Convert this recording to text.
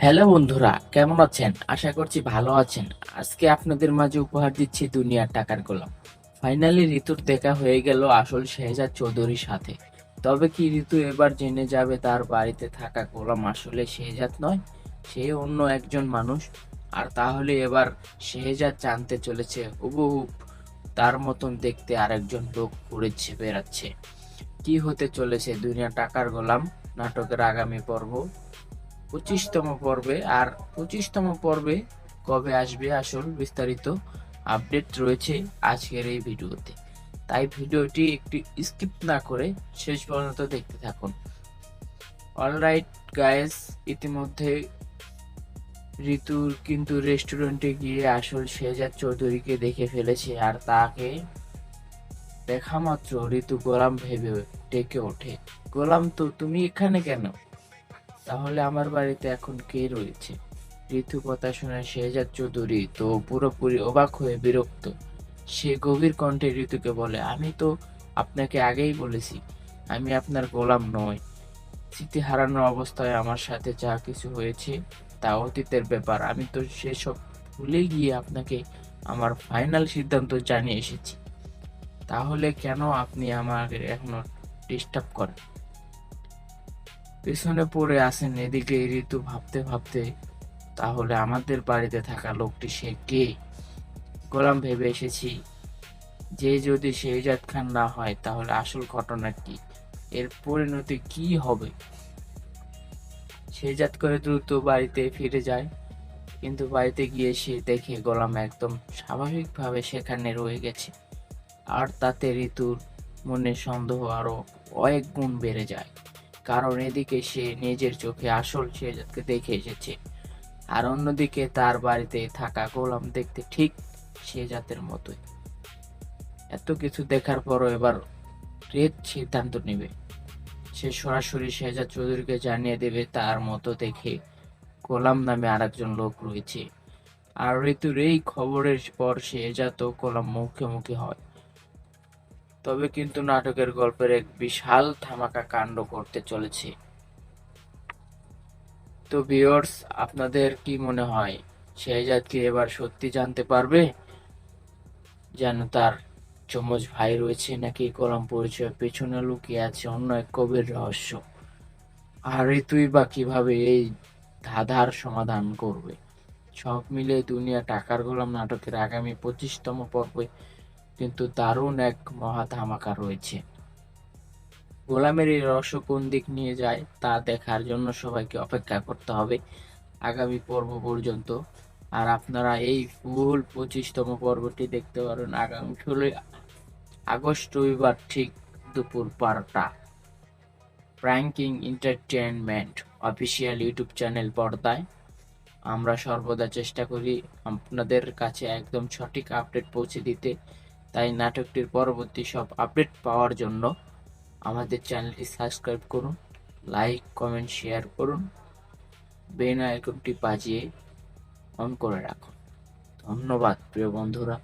Hello বন্ধুরা, কেমন আছেন? আশা করছি ভালো আছেন। আজকে আপনাদের মাঝে উপহার দিচ্ছি দুনিয়ার টাকার গোলাম। ফাইনালি ঋতুর দেখা হয়ে গেল আসল শেহজাদ চৌধুরীর সাথে। তবে কি ঋতু এবার জেনে যাবে তার বাড়িতে থাকা গোলাম আসলে শেহজাদ নয়, সে অন্য একজন মানুষ? আর তাহলে এবার শেহজাদ জানতে চলেছে হুবহু তার মতন দেখতে আরেকজন লোক ঘুরে বেড়াচ্ছে। কি হতে চলেছে দুনিয়া টাকার গোলাম নাটকের আগামী পর্ব 25তম পর্বে। আর 25তম পর্বে কবে আসবে আসল বিস্তারিত আপডেট রয়েছে আজকের এই ভিডিওতে, তাই ভিডিওটি একটু স্কিপ না করে শেষ পর্যন্ত দেখতে থাকুন। অলরাইট গাইস, ইতিমধ্যে ঋতুর কিন্তু রেস্টুরেন্টে গিয়ে আসল শেহজাদ চৌধুরীকে দেখে ফেলেছে, আর তাকে দেখা মাত্র ঋতু গোলাম ভেবে ডেকে ওঠে। গোলাম, তো তুমি এখানে কেন? তাহলে আমার বাড়িতে এখন কে রয়েছে? ঋতু কথা শুনে শেহজাদ চৌধুরী তো পুরোপুরি অবাক হয়ে বিরক্ত। সে গভীর কণ্ঠে ঋতুকে বলে, আমি তো আপনাকে আগেই বলেছি আমি আপনার গোলাম নই। স্মৃতি হারানোর অবস্থায় আমার সাথে যা কিছু হয়েছে তা অতীতের ব্যাপার। আমি তো সেসব ভুলে গিয়ে আপনাকে আমার ফাইনাল সিদ্ধান্ত জানিয়ে এসেছি। তাহলে কেন আপনি আমাকে এখনো ডিস্টার্ব করেন? পেছনে পড়ে আছেন এদিকে ঋতু ভাবতে ভাবতে, তাহলে আমাদের বাড়িতে থাকা লোকটি সে কে? গোলাম, ভেবে এসেছি যে যদি শেহজাদ খান না হয় তাহলে আসল ঘটনা কি, এর পরিণতি কি হবে। শেহজাদ করে দ্রুত বাড়িতে ফিরে যায়, কিন্তু বাড়িতে গিয়ে সে দেখে গোলাম একদম স্বাভাবিকভাবে সেখানে রয়ে গেছে। আর তাতে ঋতুর মনে সন্দেহ আরো কয়েক গুণ বেড়ে যায়, কারণ এদিকে সে নিজের চোখে আসল শেহজাদকে দেখে এসেছে, আর অন্যদিকে তার বাড়িতে থাকা গোলাম দেখতে ঠিক সে জাতের মতোই। এত কিছু দেখার পরও এবার রেদ সিদ্ধান্ত নেবে। সে সরাসরি শেহজাদ চৌধুরীকে জানিয়ে দেবে তার মতো দেখে গোলাম নামে আরেকজন লোক রয়েছে। আর ঋতুর এই খবরের পর শেহজাদ ও গোলাম মুখোমুখি হয়। তবে কিন্তু নাটকের গল্পের এক বিশাল ধামাকা কাণ্ড করতে চলেছে। তো ভিউয়ার্স, আপনাদের কি মনে হয় শেহজাদ কি এবার সত্যি জানতে পারবে যেন তার যমজ ভাই রয়েছে, নাকি গোলাম পরিচয়ের পেছনে লুকিয়ে আছে অন্য এক গভীর রহস্য? আর ঋতুই বা কিভাবে এই ধাঁধার সমাধান করবে? সব মিলে দুনিয়া টাকার গোলাম নাটকের আগামী 25তম পর্বে কিন্তু দারুণ এক মহা ধামাকা রয়েছে। গোলামের এই রহস্য কোন দিক নিয়ে যায় তা দেখার জন্য সবাইকে অপেক্ষা করতে হবে আগামী পর্ব পর্যন্ত। আর আপনারা এই ফুল 25তম পর্বটি দেখতে পারেন আগামী 16ই আগস্ট রবিবার ঠিক দুপুর 12টা pranking entertainment official YouTube channel পর্দায়। আমরা সর্বদা চেষ্টা করি আপনাদের কাছে একদম সঠিক আপডেট পৌঁছে দিতে, তাই নাটকটির পরবর্তী সব আপডেট পাওয়ার জন্য আমাদের চ্যানেলটি সাবস্ক্রাইব করুন, লাইক কমেন্ট শেয়ার করুন, বেল আইকনটি বাজিয়ে অন করে রাখুন। ধন্যবাদ প্রিয় বন্ধুরা।